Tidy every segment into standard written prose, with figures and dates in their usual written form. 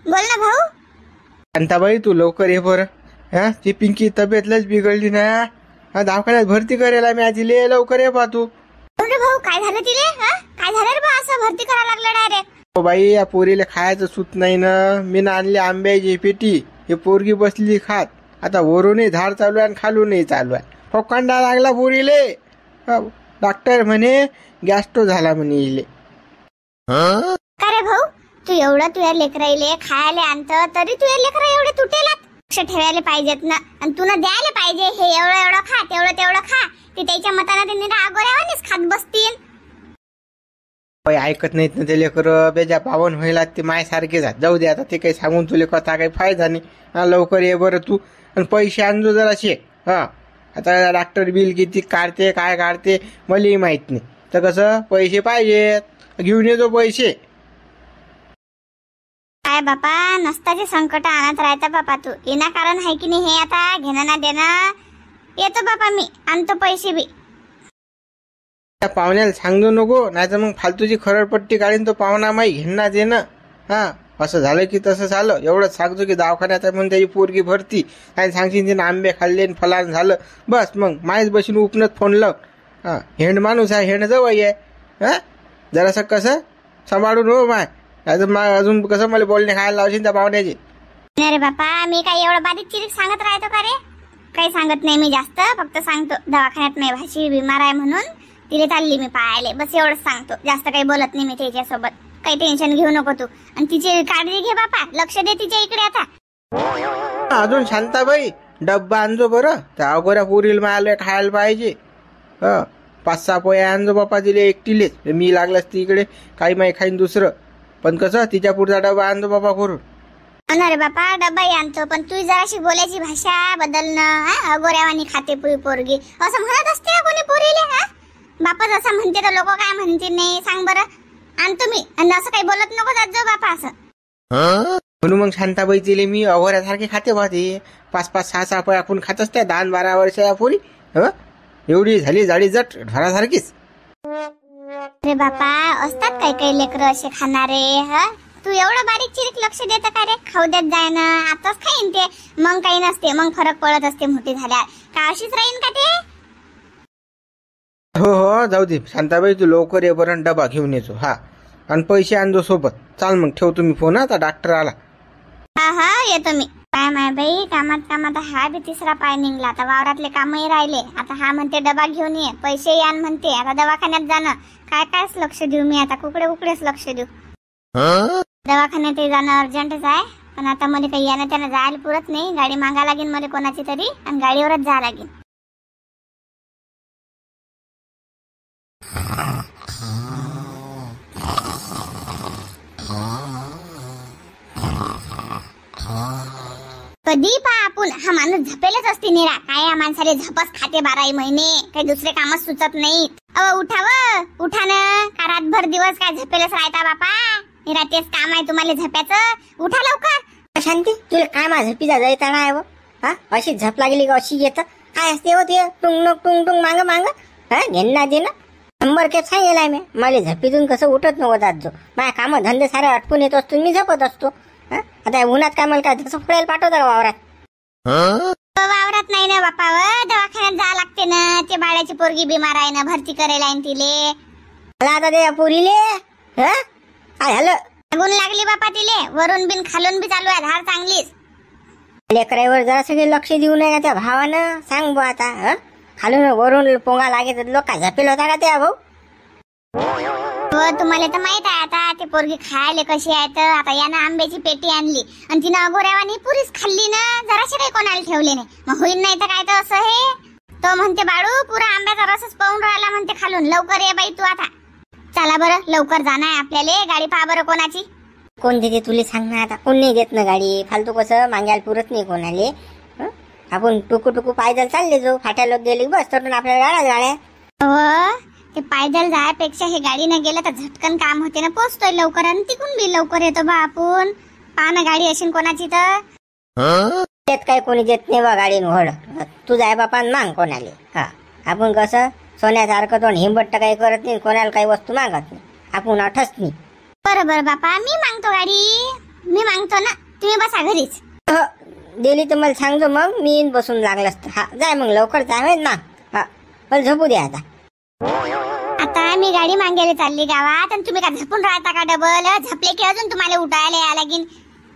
बोल ना भाऊ. शांताबाई तू लवकर ये बरं. हा ती पिंकी तब्येतच बिघडली ना. दवाखान्यात भरती करायला मी आधी लवकर ये बा तू. अरे भाऊ काय झालं तिले? काय झालं रे बा असं भरती करायला लागलं डायरेक्ट? हो बाई या पोरीला खायचं सुट नाही ना. मी ना आणली आंब्याची पेटी. हे पोरगी बसली खात. आता वरूनही झाड चालू आहे आणि खालूनही चालू आहे. फोकांडा लागला पोरीले. डॉक्टर म्हणे गॅस्ट्रो झाला म्हणे इले. का रे भाऊ तू एवढं तुझ्या लेकराईले खायला आणतं तरी तुझ्या लेकरा एवढे तुटेला लक्ष ठेवायला पाहिजेत ना. आणि तुला द्यायला पाहिजे हे एवढं एवढं खा तेवढं खा. ते त्याच्या मताने त्यांनी आगोऱ्यावानीच खात बसतील. ऐकत नाहीत ना ते लेकरं. बेजा पावन व्हायला ते मायसारखे जाऊ दे आता. ते काही सांगून तुले कथा काही फायदा नाही. लवकर ये बरं तू. आणि पैसे आणजो जराशे. आता डॉक्टर बिल किती काढते काय काढते मलाही माहित नाही. तर कसं पैसे पाहिजेत घेऊन येतो पैसे. काय बापा नसताचे संकट आणत राहता बापा तू. विनाकारण आहे की नाही हे आता घेणं ना देणं. येतो बापा मी आणतो पैसे बी. त्या पाहुण्याला सांगू नको नाही तर मग फालतूची खरडपट्टी काढीन तो पाहुणा माई घेणं देणं. असं झालं की तसं झालं. एवढंच सांगतो की दवाखान्यात म्हणून त्याची पोरगी भरती आणि सांगशील तिने आंबे खाल्ले फलान झालं बस मग माहीच बसून उपनत फोन लाव. हेंड माणूस आहे हेंड जवळ आहे. जरासं कसं सांभाळून हो माय. अजून कसं मला बोलणे खायला लावशील त्या पाहुण्याचे. अरे बापा मी काय एवढं बारीक चिरीक सांगत राहतो का रे? काही सांगत नाही मी जास्त. फक्त सांगतो दवाखान्यात माझी भाषी बिमार आहे म्हणून तिला चालली मी पाहायला. बस एवढंच सांगतो. जास्त काही बोलत नाही मी त्याच्यासोबत. काही टेन्शन घेऊ नको तू. आणि तिची काळजी घे बापा. लक्ष दे तिच्या इकडे आता. अजून शांताबाई डब्बा आणजो बरं. त्या अगोऱ्या पोरीला मायला खायला पाहिजे. 5-6 पोया आणजो बापा तिला एकटीलेच. मी लागलास तिकडे काही माही खाईन दुसरं. पण कसं तिच्या पुढचा डब्बा आणजो बापा करून. अरे बापा डब्बाही आणतो पण तू जराशी बोलायची भाषा बदलणं. अगोऱ्यावानी खाते पोरगी असं म्हणत असते का कोणी पोरीले? बापा असं म्हणते तर लोक काय म्हणतील नाही सांग बरं. आणतो मी. आणि असं काही बोलत नको जात जाऊ बापा असं. म्हणून मग शांताबाई तिले मी अगोऱ्यासारखे खाते बा. ते 5-6 पोया आपण खात असते 10-12 वर्षाच्या पोरी. एवढी झाली जाडी जट ढोरासारखीच. अरे बापा असतात काही लेकरं असे खाणारे. तू एवढं बारीक चिरीक लक्ष देत का रे? खाऊ देत जाय ना. आताच खाईन ते मग काही नसते. मग फरक पडत असते मोठी झाल्या का अशीच राहीन का ते? हो जाऊ दे शांताबाई तू लवकर ये बरं. डबा घेऊन येतो. आणि पैसे आणजो सोबत. चाल मग ठेवतो मी फोन. आता डॉक्टर आला. हा येतो मी. काय माय बाई कामात हा बी तिसरा पाय निघला. आता वावरातले कामही राहिले. आता हा म्हणते डबा घेऊन ये पैसे आण म्हणते. आता दवाखान्यात जाणं कायच लक्ष देऊ मी आता. कुकडेच लक्ष देऊ. दवाखान्यात जाणं अर्जंटच आहे. पण आता मला काही यानं त्यानं जायला पुरत नाही. गाडी मागा लागेल मला कोणाची तरी आणि गाडीवरच जायला लागेल. कधी पा आपण हा माणूस झपेलच असते निरा. काय या माणसाले झपस खाते 12 महिने. काही दुसरे कामच सुचत नाही. उठा ना. का रातभर दिवस काय झपेलच राहता बापा? निरा तेच काम आहे तुम्हाला झप्याचं. उठा लवकर. शांती तुला काय माझं पिझ्झा जायचा नाही व? अशी झप लागली का अशी येत काय असते हो ते? टुंग मांग घेणं दे ना. नंबर केप सांगेलाय मी. मला झपीतून कसं उठत नको जात जो. माझ्या काम धंदे सारे अटकून येत असतो मी झपत असतो. आता उन्हात काय मला काय तसं फुडायला पाठवता का वावरात? वावरात नाही ना बापा. दवाखान्यात जा लागते ना. ते बाळाची पोरगी बिमार आहे ना. भरती करायला तिले. मला आता ते पोरीले काय झालं? गुण लागली बापा तिले. वरून बिन खालून बी चालू आहे धार चांगलीच. लेकरावर जरा सगळे लक्ष देऊ नये का त्या भावानं? सांग बो आता. खालून वरून पोंगा लागे लोक काय झपेल होता का त्या भाऊ? तुम्हाला तर माहित आहे आता ते पोरगी खायला कशी आहे. तर आता यानं आंब्याची पेटी आणली आणि तिनं अगोऱ्यावानी पुरीच खाल्ली ना. जराशी काही कोणाला ठेवले नाही. मग होईल नाही तर काय तर असं हे. तो म्हणते बाळू पुरा आंब्याचा रसच पाहून राहिला म्हणते खालून. लवकर ये बाई तू आता. चला बरं लवकर जाणार आहे आपल्याला. गाडी पहा बरं कोणाची. कोण देते तुला सांग ना आता. कोण नाही देत ना गाडी. फालतू कसं मागायला पुरत नाही कोणाले. आपण टुकू पायदल चालले जाऊ. फाट्याला गेली बस तर आपल्याला गाड्या. ते पायदल जायपेक्षा हे गाडीनं गेलं तर झटकन काम होते ना. पोचतोय लवकर आणि तिकून बी लवकर येतो बा आपण. पाहा गाडी असेल कोणाची तर. देत काय कोणी देत नाही बा गाडी होड. तू जाय बापा मांग कोणाले. आपण कसं सोन्यासारखं तो हिंबट्ट काही करत नाही. कोणाला काही वस्तू मागत नाही. आपण अठच नाही. बरोबर बापा मी मागतो गाडी. मी मागतो ना, तुम्ही बसा घरीच. हो, दिली तर मला सांगतो मग मी येईन बसून लागलं असतं. हा जाय मग लवकर जाय ना. हा मला झोपू द्या आता. आता मी गाडी मागायला चालली गावात आणि तुम्ही का झोपून राहता का? डबल झपले की अजून तुम्हाला उठायला यायला लागेल.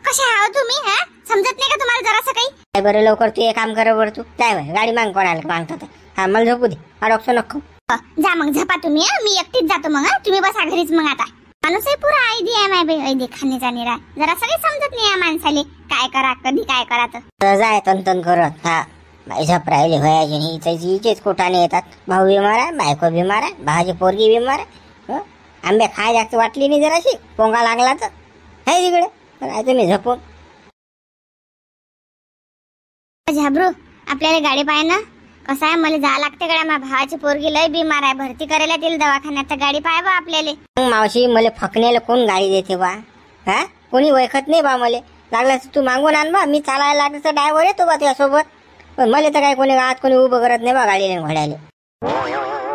कशा आहो तुम्ही? हा समजत नाही का तुम्हाला जरासं काही? काय बरं लवकर तू एक काम कर बरं, तू जाय बरं, गाडी माग कोणाला मागतात. हा मला झोपू दे, अडकसो नको. जा मग झपा तुम्ही. मी एकटीच जातो मग. तुम्ही बसा घरीच मग. आता माणूस आहे पुरा आयडी आहे माय बाई, आयडी खाण्याचा निरा. जरा सगळे समजत नाही या माणसाले काय करा कधी काय करा. तर जाय तन करत. हा बाई झप राहिले व्हायचे नाही, हिचेच कोटाने येतात. भाऊ बिमार आहे, बायको बिमार आहे, भावाची पोरगी बिमार आहे. आंबे खाय जास्त वाटली नाही जराशी, पोंगा लागला तर आहे तिकडे. काय तुम्ही झोपून झाबरू आपल्याला गाडी पाय ना. कसं आहे मला जा लागते गड्या. माझ्या भावाची पोरगी लय बिमार आहे, भरती करायला तिला दवाखान्यात. तर गाडी पाय बा आपल्याला. मावशी मला फकण्याला कोण गाडी देते बा? हा कोणी ओळखत नाही बा. मला लागलं तू मागून आण बा, मी चालायला लागलं तर ड्रायव्हर येतो बा तुझ्यासोबत. पण मला तर काय कोणी गावात कोणी उभं करत नाही बा गाडीला घोड्याला.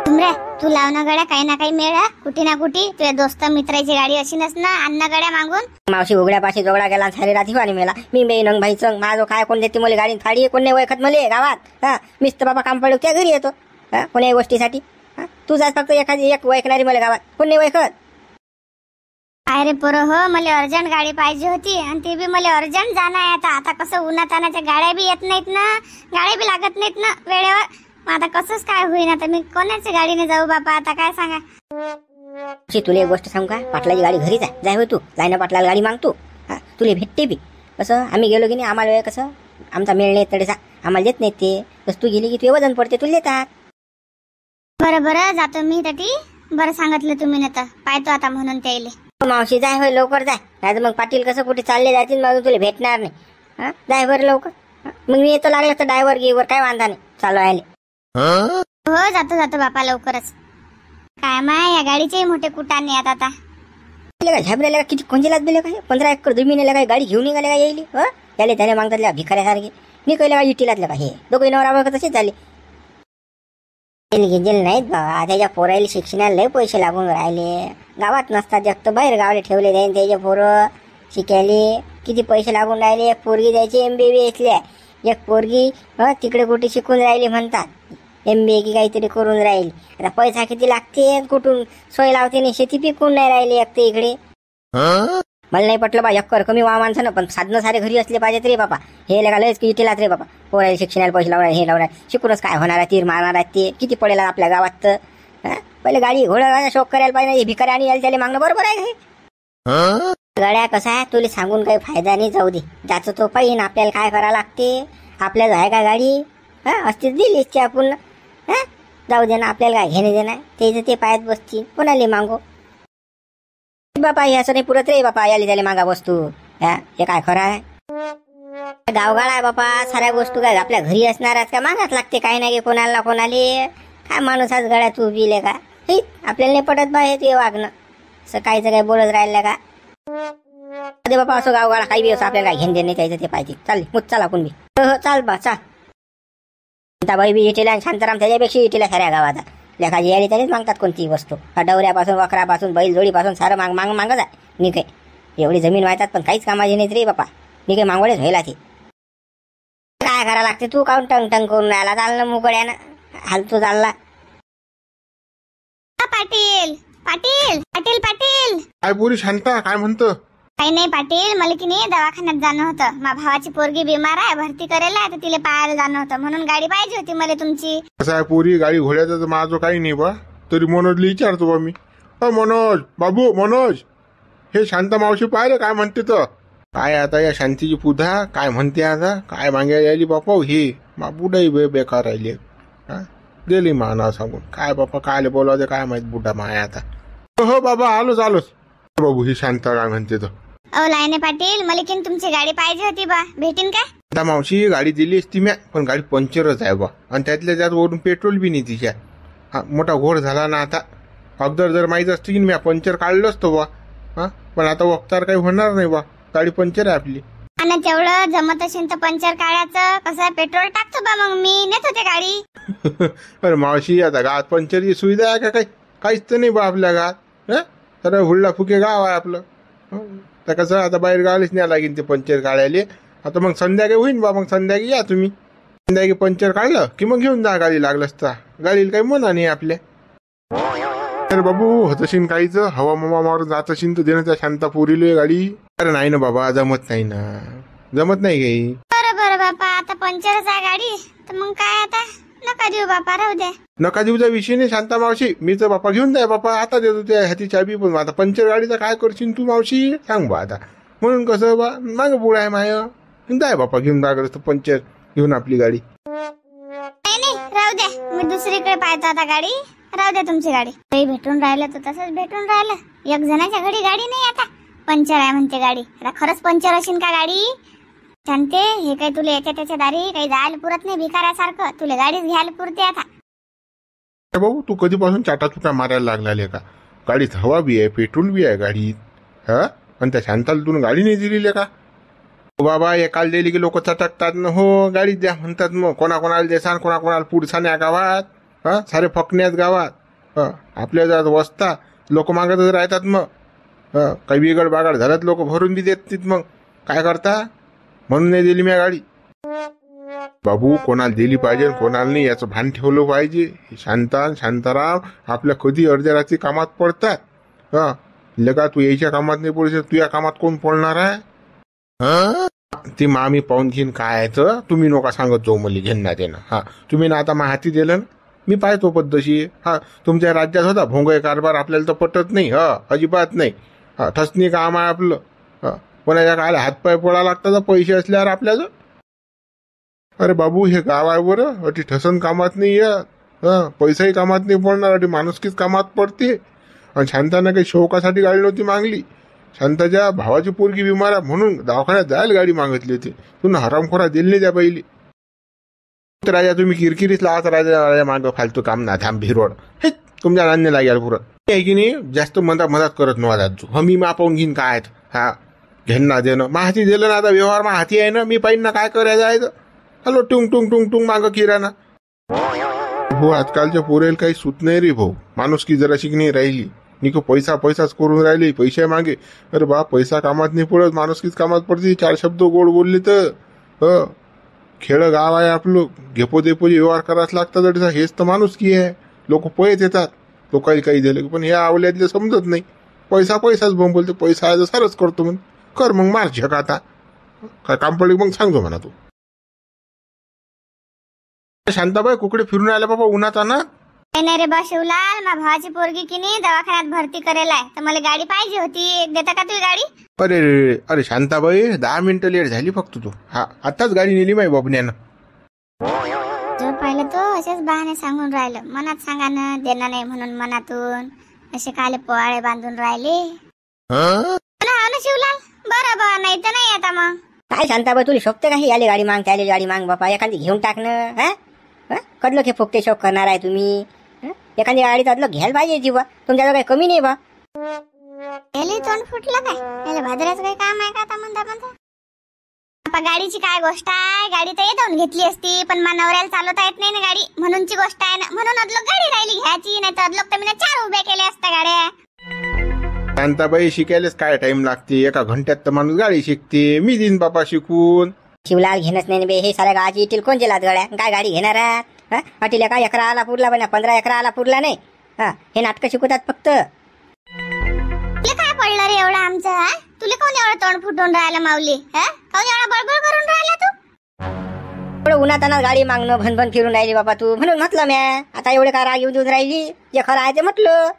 तुमरे तू लाव ना गड्या काही ना काही मेळ. कुठे ना कुठे तुझ्या दोस्त मित्राची गाडी अशी ना अन्न गड्या मागून. मावशी उघड्यापाशी जोगडा गेला सारी रात्री आणि मेला. मी बेन अंग भाई चंग माझं काय कोण देते मला गाडी थाडी कोण नाही ओळखत मला गावात. हा मीच तर बाबा काम पडलं त्या घरी येतो कोणी गोष्टीसाठी. तू जास्त फक्त एखादी एक ओळखणारी मला गावात कोण नाही ओळखत. काय रे पोरं हो, मला अर्जंट गाडी पाहिजे होती आणि ते बी मला अर्जंट जाणं आहे. आता कसं उन्हातानाच्या गाड्या बी येत नाहीत ना, गाड्या बी लागत नाहीत ना वेळेवर. आता कसंच काय होईन. आता मी कोणाच्या गाडीने जाऊ बाबा, आता काय सांगा. तुला एक गोष्ट सांगू का, पाटलाची गाडी घरीच आहे. जाय हो तू, जाय ना पाटलाला गाडी मागतो. तुला भेटते बी. कसं आम्ही गेलो की नाही आम्हाला वेळ कसं आमचा मेळ नाही तडेसा आम्हाला देत नाहीत ते. तसं तू गेली की तुझे वजन पडते, तुला देतात. बरं जातो मी तटी. बरं सांगितलं तुम्ही ना, तर पाहतो आता म्हणून त्याले. मावशी जाय होय लवकर जाय, नाही तर मग पाटील कसं कुठे चालले जातील मग तुला भेटणार नाही. जाय बरं लवकर. मग मी येतो लागलं तर ड्रायव्हर गिवर काय वांधा नाही चालू आहे. हो जातो बापा लवकरच. काय माय या गाडीचे मोठे कुटाने आहेत आता. झाबऱ्याला किती कोंजेलाच दिले काय 15 एकर जमिनीला काय गाडी घेऊन निघाले काय येईल. त्याला त्याने मागतात भिकाऱ्यासारखे निघाले काय इटीलातले का हे दोघे नवरा तसेच झाले. गेले नाहीत बाबा, त्याच्या पोरायला शिक्षणाला लय पैसे लागून राहिले. गावात नसतात जास्त, बाहेर गावाला ठेवले जाईन त्याचे पोरं शिकायले. किती पैसे लागून राहिले. एक पोरगी द्यायची MBBSले, एक पोरगी तिकडे कुठे शिकून राहिली म्हणतात MBA की काहीतरी करून राहील. आता पैसा किती लागते, कुठून सोय लावते नाही, शेती पिकून नाही राहिली एक ते इकडे. मला नाही पटलं बा एकर कमी वा माणसानं, पण साधनं सारे घरी असले पाहिजेत रे बाबा. हे लगा लयच की इटेलाच रे बाबा. पोरायला शिक्षणाला पैसे लावणार, हे लावणार, शिकूनच काय होणार आहे, तीर मारणार आहेत ते किती पडेल आपल्या गावात. तर पहिले गाडी घोडा शोक करायला पाहिजे. भिकारी आणि यायला त्याला मागणं बरोबर आहे. गड्या कसं आहे तुला सांगून काही फायदा नाही, जाऊ दे ज्याचं तो पाहिजे. आपल्याला काय करावं लागते, आपल्याला आहे का गाडी असते दिलीच ते आपण. जाऊ दे ना, आपल्याला काय घेणे देणार, त्याचं ते पायात बसतील कोणाला मागो बापा. हे असं नाही पुरत रे बापा, याली त्याला मागा वस्तू. हे काय खरं आहे. गावगाड आहे बापा, साऱ्या गोष्टी काय आपल्या घरी असणार का मागाच लागते काही नाही कोणाला ना कोणाले. काय माणूस आज गळ्यात तू बिले का हे आपल्याला नाही पटत बा. हे ते वागणं असं काहीच काय बोलत राहिलं का अरे बापा. असं गावगाडा काही बी असं आपल्याला घेऊन दे नाही त्याचं ते पाहिजे. चाल मुत चाल आपण बी. हो चाल बा चाल. बाई बी इटेला आणि शांताराम त्याच्यापेक्षा इटेला साऱ्या गावात लेखाची यायला त्यानेच मागतात कोणतीही वस्तू. डवऱ्यापासून वखरापासून बैल जोडीपासून सारं मागत आहे. मी काही एवढी जमीन वाहतात पण काहीच कामाची नाहीत रे बापा. मी काही मागवडेच व्हायला ती काय करायला लागते. तू काऊन टंग करून राहिला, चालणं मुकड्यानं हालतो चालला. पाटील पाटील पाटील पाटील. काय पोरी शांता काय म्हणतं. काही नाही पाटील, मला की नाही दवाखान्यात जाणं होतं. माझ्या भावाची पोरगी बिमार आहे, भरती करायला, तर तिला पाहायला जाणं होतं म्हणून गाडी पाहिजे होती मला तुमची. कसं आहे पोरी गाडी घोड्याचं तर माझं काही नाही बा. तरी मनोजला विचारतो बा मी. मनोज बाबू मनोज, हे शांता मावशी पाहिलं काय म्हणते. तर काय आता या शांतीची पुधा काय म्हणते, आता काय मागायला यायली बापा. हे बुडाही बेकार राहिली. गेली माना सांगून काय बापा काय बोलावते काय माहित बुडा माया आता. हो बाबा आलोच बाबू. ही शांता काय म्हणते. तर लायने पाटील, मला की तुमची गाडी पाहिजे होती बा, भेटीन का. आता मावशी गाडी दिली असती म्या, पण गाडी पंक्चरच आहे बा. आणि त्यातल्या त्यात वरून पेट्रोल बी नाही तिच्या. मोठा घोड झाला ना आता. अगदर जर माहीत असतं की म्या पंक्चर काढलं असतो बा. पण आता वक्तार काही होणार नाही बा, गाडी पंक्चर आहे आपली. आणि तेवढं जमत असेल तर पंक्चर काढायचं कसं, पेट्रोल टाकतो बा मग मी नेत होते गाडी. अरे मावशी आता गावात पंक्चरची सुविधा आहे का काही, काहीच तर नाही बा आपल्या गावात. तर हुल्ला फुके गाव आहे आपलं. तर कसं आता बाहेर गावालाच न्या लागेल ते पंचर काढायला. आता मग संध्याकाळी होईन बा, मग संध्याकाळी या तुम्ही. संध्याकाळी पंचर काढलं की मग घेऊन जा गाडी लागलं असता. गाडीला काही म्हणा नाही आपल्या. अरे बाबू होतशीन काहीच हवा ममा मारून जात असेल तर देणं त्या शांता पोरीले गाडी. अरे नाही ना बाबा, जमत नाही ना, जमत नाही काही. बरं बरं बापा, आता पंचरच आहे गाडी तर मग काय आता नका देऊ बापा, राहू द्या. नका देऊचा विषय नाही शांता मावशी. मी तर बापा घेऊन जाय बापा, आता देतो त्या हाती चाबी. पण आता पंचर गाडीचा काय करशील तू मावशी सांग बा आता. म्हणून कसं बा माग पुढं आहे माय, जाय बापा घेऊन जा पंचर घेऊन आपली गाडी. नाही राहू द्या, मी दुसरीकडे पाहतो आता गाडी. राहू द्या तुमची गाडी. काही भेटून राहिलं तर तसंच भेटून राहिलं. एक जणाच्या घरी गाडी नाही आता, पंचर आहे म्हणते गाडी. आता खरंच पंचर असेल का गाडी? शांते, हे काही तुला याच्या त्याच्या दारी काही जायला पुरत नाही भिकाऱ्यासारखं. तुला गाडीच घ्यायला पुरते आता. भाऊ तू कधीपासून चाटाचुटा मारायला लागला का? गाडीत हवा बी आहे, पेट्रोल बी आहे गाडीत. हा, पण त्या शांताला तू गाडी नाही दिलेली का? बाबा एकाला दिली की लोक चटकतात ना. हो गाडी द्या म्हणतात. मग कोणाकोणाला देसान, कोणाकोणाला पुढसान या गावात. हा, सारे फकण्यात गावात. आपल्या जात वस्ता लोक मागतच राहतात. मग काही बिघड बागड झाल्यात लोक भरून बी देत. मग काय करता? म्हणून नाही दिली मी गाडी. बाबू कोणाला दिली पाहिजे कोणाला नाही याचं भान ठेवलं पाहिजे. शांताराम आपल्या कधी अर्ध्या रात्री कामात पडतात. हा लगा तू याच्या कामात नाही पडू, तू या कामात कोण पडणार आहे? ती मामी पाहून घेईन काय आहे तर तुम्ही नका सांगत जाऊ मला घेणं देणं. हा तुम्ही ना आता हाती दिलं ना, मी पाहतो पद्धतशी. हा तुमच्या राज्यात होता भोंगय कारभार, आपल्याला तर पटत नाही. अजिबात नाही. ठसणी काम आहे आपलं. कोणाच्या काय हातपाय पडा लागतात पैसे असल्यावर आपल्याला. अरे बाबू हे गाव आहे बरं, अटी ठसन कामात नाही येत. पैसाही कामात नाही पडणार, अटी माणुसकीच कामात पडते. आणि शांतानं काही शौकासाठी गाडी नव्हती मागली. शांताच्या भावाची पोरगी बिमार आहे म्हणून दवाखान्यात जायला गाडी मागितली होती. तुला हरामखोरा दिली नाही त्या पहिली. राजा तुम्ही किरकिरीच लावत राजा मागं फालतू काम ना थांब भिरोड. हे तुमच्या नान्य लागेल पुरं आहे की नाही. जास्त मदत करत नव्हा दाजू. मी मापावून घेईन काय आहेत. हा घेणं देणं माहिती दिलं ना, आता व्यवहार माहिती आहे ना, मी पाहिजे ना काय करायचं आहे. हॅलो टुंग टुंग टुंग टुंग मागं किराणा. हो आजकालच्या पोरेल काही सुट नाही रे भाऊ. माणूस की जरा शिकणी राहिली. निको पैसाच करून राहिली पैसे मागे. अरे बा पैसा कामात नाही पडत, माणुसकीच कामात पडते. चार शब्द गोड बोलले तर खेळ गाव आहे आपलं. घेपो देपोचे व्यवहार करायच लागतात. हेच तर माणुसकी आहे. लोक पळत येतात लोकांनी काही दिलं, पण हे आवल्यातले समजत नाही. पैसाच बंब बोलते. पैसा आहे तर सारच करतो म्हण. कर मग मार झक. आता काय काम पडले मग सांगतो म्हणा तू. शांताबाई कुकडे फिरून आल्या बाबा उन्हाचा ना. नाही रे बा शिवलाल, माझ्या भावाची पोरगी की नाही दवाखान्यात भरती करेल आहे, तर मला गाडी पाहिजे होती. देता का तुझी गाडी? अरे शांताबाई 10 मिनिटं लेट झाली फक्त तू. हा आताच गाडी नेली माही बाबण्यानं. जो पाहिलं तो असेच बहाणे सांगून राहिलं. मनात सांगा ना देणार नाही म्हणून मनातून असे काले पोवाळे बांधून राहिले. हो ना शिवलाल. बरं नाही तर नाही आता मग काय शांताबाई तुला शोभते काही याले गाडी माग त्याले गाडी माग बापा. एखादी घेऊन टाकणं. कदलो की फुकटे शोक करणार आहे तुम्ही. एखादी गाडी त्यातलं घ्यायला पाहिजे जीवा. तुमच्याजवळ काही कमी नाही बा. याले तोंड फुटलं काय? याला भादऱ्याचं काही काम आहे का आता म्हणता गाडीची काय गोष्ट आहे? गाडी तर येऊन घेतली असती, पण मला नवऱ्याला चालवता येत नाही ना गाडी, म्हणूनची गोष्ट आहे ना. म्हणून अदलोक गाडी राहिली घ्यायची, नाही तर अदलोक तर मी 4 उभ्या केल्या असत्या गाड्या. शांताबाई शिकायलाच काय टाइम लागते. एका घंट्यात तर माणूस गाडी शिकते. मी दिन बापा शिकून. शिवलाल घेणच नाही बे. हे साऱ्या गावाची इटील कोण जेलात गड्या काय गाडी घेणार आहे? अटीला काय 11 आला पुरला पण 15 11 आला पुरला नाही. हे नाटकं शिकवतात फक्त. तुला काय पडलं रे एवढं आमचं? तुला कोण एवढं तोंड फुटून राहिलं माऊली? कोण एवढा बडबड करून राहिला तू? एवढं उन्हाताना गाडी मागणं भनभन फिरून राहिली बाबा तू. म्हणून म्हटलं म्या आता एवढे का राग येऊन देऊन राहिली. जे खरं आहे ते म्हटलं.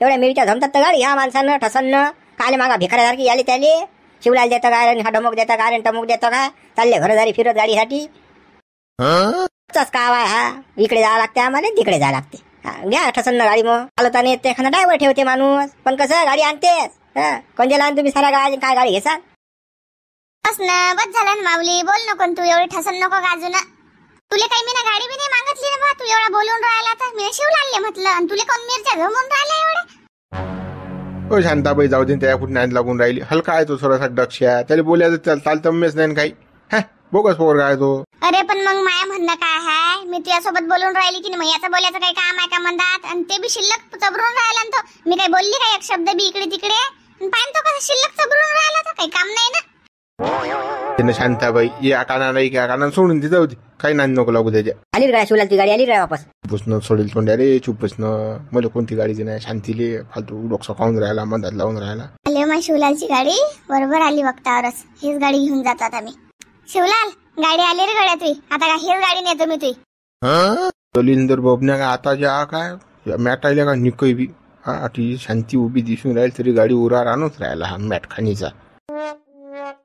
एवढ्या मिरच्या जमतात तर गाडी ह्या माणसानं ठसन्न काले मागा भिकाऱ्यासारखी याले त्याले. शिवलाल देतं काय हा डमक देतं काय टमक देतं का? चालले घरदारी फिरत गाडीसाठी. काव आहे हा. इकडे जावं लागते आम्हाला तिकडे जावं लागते. घ्या ठसन्न गाडी. मग चालवता नाही एखादा ड्रायव्हर ठेवते माणूस. पण कसं गाडी आणतेस कोणत्या तुम्ही सारा गाडी काय गाडी घेसाल? बस झालं ना माऊली. बोल नको तू एवढी ठसन नको गाजू ना. तुला काही मी ना गाडी बी नाही मागितली ना बा. तू एवढा बोलून राहिला तर मी शिवलालले म्हटलं, आणि तुला कोण मिरच्या घुमून राहिला एवढे? हो शांताबाई जाऊ दे. त्या कुठे नाद लागून राहिली. हलका आहे तो थोडासा डक्षा. त्याला बोलायचं चालतमेच नाही काही. बोगस पोर काय तो. अरे पण मग माया म्हणणं काय आहे? मी तुझ्यासोबत बोलून राहिली की नाही, याचं बोलायचं काही काम आहे का म्हणतात? आणि ते बी शिल्लक चबरून राहिला तो. मी काही बोलली का एक शब्द बी इकडे तिकडे? पाणी तो कसं शिल्लकचं बुडून राहिला तर काही काम नाही ना. त्यानं शांताबाई या काना नाही त्या काना सोडून ती जाऊ दे, काही नाही नको लागू त्याच्या. आली रे शिवलाल ती गाडी आली रे वापस. बसणं सोडेल तोंड्या रे, चुप बसणं. मला कोणती गाडीची नाही, शांतीले फालतू डोकसा खाऊन राहिला, मधात लावून राहिला. आले मग शिवलालची गाडी बरोबर आली वक्तावरच. हीच गाडी घेऊन जातात आम्ही. शिवलाल गाडी आली रे गड्या तुझी, आता का हीच गाडी नेतो मी तुझी. दलिंदर बाबन्या का आता जा काय मॅट आल्या का निकय बी. हा ती शांती उभी दिसून राहील तरी गाडी उरार आणूच राहिला हा मॅट खाणीचा.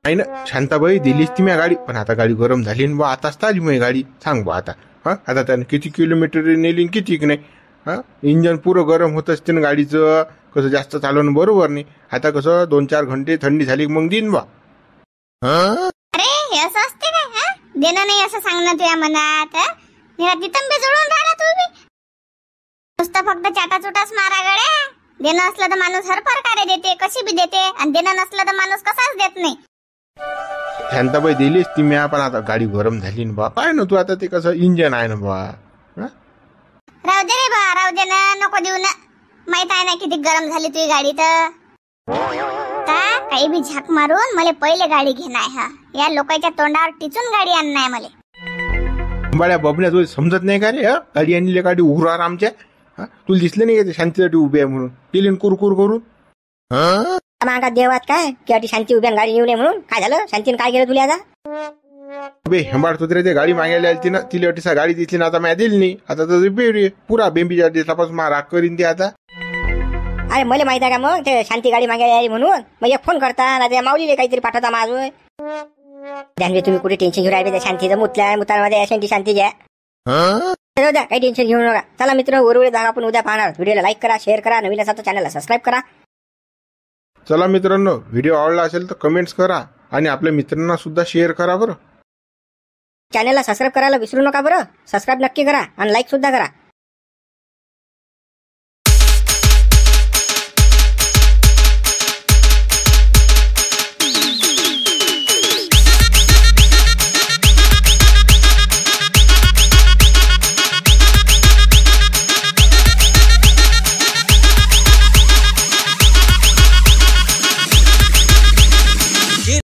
नाही ना शांताबाई दिलीच ती म्या गाडी, पण आता गाडी गरम झाली ना बा. आताच ताजी मग गाडी सांग बा आता. हा आता त्यानं किती किलोमीटर नेली किती नाही. हा इंजन पुरं गरम होत असते ना गाडीचं, कसं जास्त चालवणं बरोबर नाही. आता कसं 2-4 घंटे थंडी झाली मग देईन बा. अरे हे असं असते काय? हा देणं नाही असं सांगणं तुझ्या मनात. निराती तंबे जोडून राहिला तू बी. नुसतं फक्त चाटाचुटाच मारा गड्या. देणं असलं तर माणूस हर प्रकारे देते, कशी बी देते, आणि देणं नसलं तर माणूस कसाच देत नाही. शांताबाई दिलीच ती म्या, पण आता गाडी गरम झाली ना बा. काय ना तू आता ते कसं इंजन आहे ना बा. राहू दे रे बा, राहू दे ना, नको देऊ ना. माहित आहे ना किती गरम झाली तुझी गाडी तर. काही बी झाक मारून मला पहिले गाडी घेणार. हा या लोकांच्या तोंडावर टिचून गाडी आणणार मला. बाळ्या बबण्या तुला समजत नाही का रे? गाडी आणली गाडी उरार आमच्या. तुला दिसलं नाही का शांतीसाठी उभी आहे म्हणून केली कुरकुर करून. मागा देवात काय की शांती उभ्या गाडी येऊ नये म्हणून. काय झालं शांतीने काय केलं तुला आता? बे हेंबाड तुझे ते गाडी मागायला आली ना, तिला अटीसा गाडी दिसली ना, आता मी दिली नाही. आता तर पुरा बेंबीच्या दिवसापासून मा राग करीन ते आता. अरे मला माहित आहे का मग ते शांती गाडी मागायला आली म्हणून. मग एक फोन करता ना त्या माऊलीले काहीतरी पाठवता माझं. जानवी तुम्ही कुठे टेन्शन घेऊन राहिले त्या शांतीचं मुतल्या मुतामध्ये शांती शांती घ्या. द्या काही टेन्शन घेऊ नका. चला मित्र उर्वरित भाग आपण उद्या पाहणार. व्हिडिओला लाईक करा, शेअर करा, नवीन असा तर चॅनलला सबस्क्राईब करा. चला मित्रांनो व्हिडिओ आवडला असेल तर कमेंट्स करा आणि आपल्या मित्रांना सुद्धा शेअर करा बरं. चॅनलला सबस्क्राईब करायला विसरू नका बरं. सबस्क्राईब नक्की करा आणि लाईक सुद्धा करा.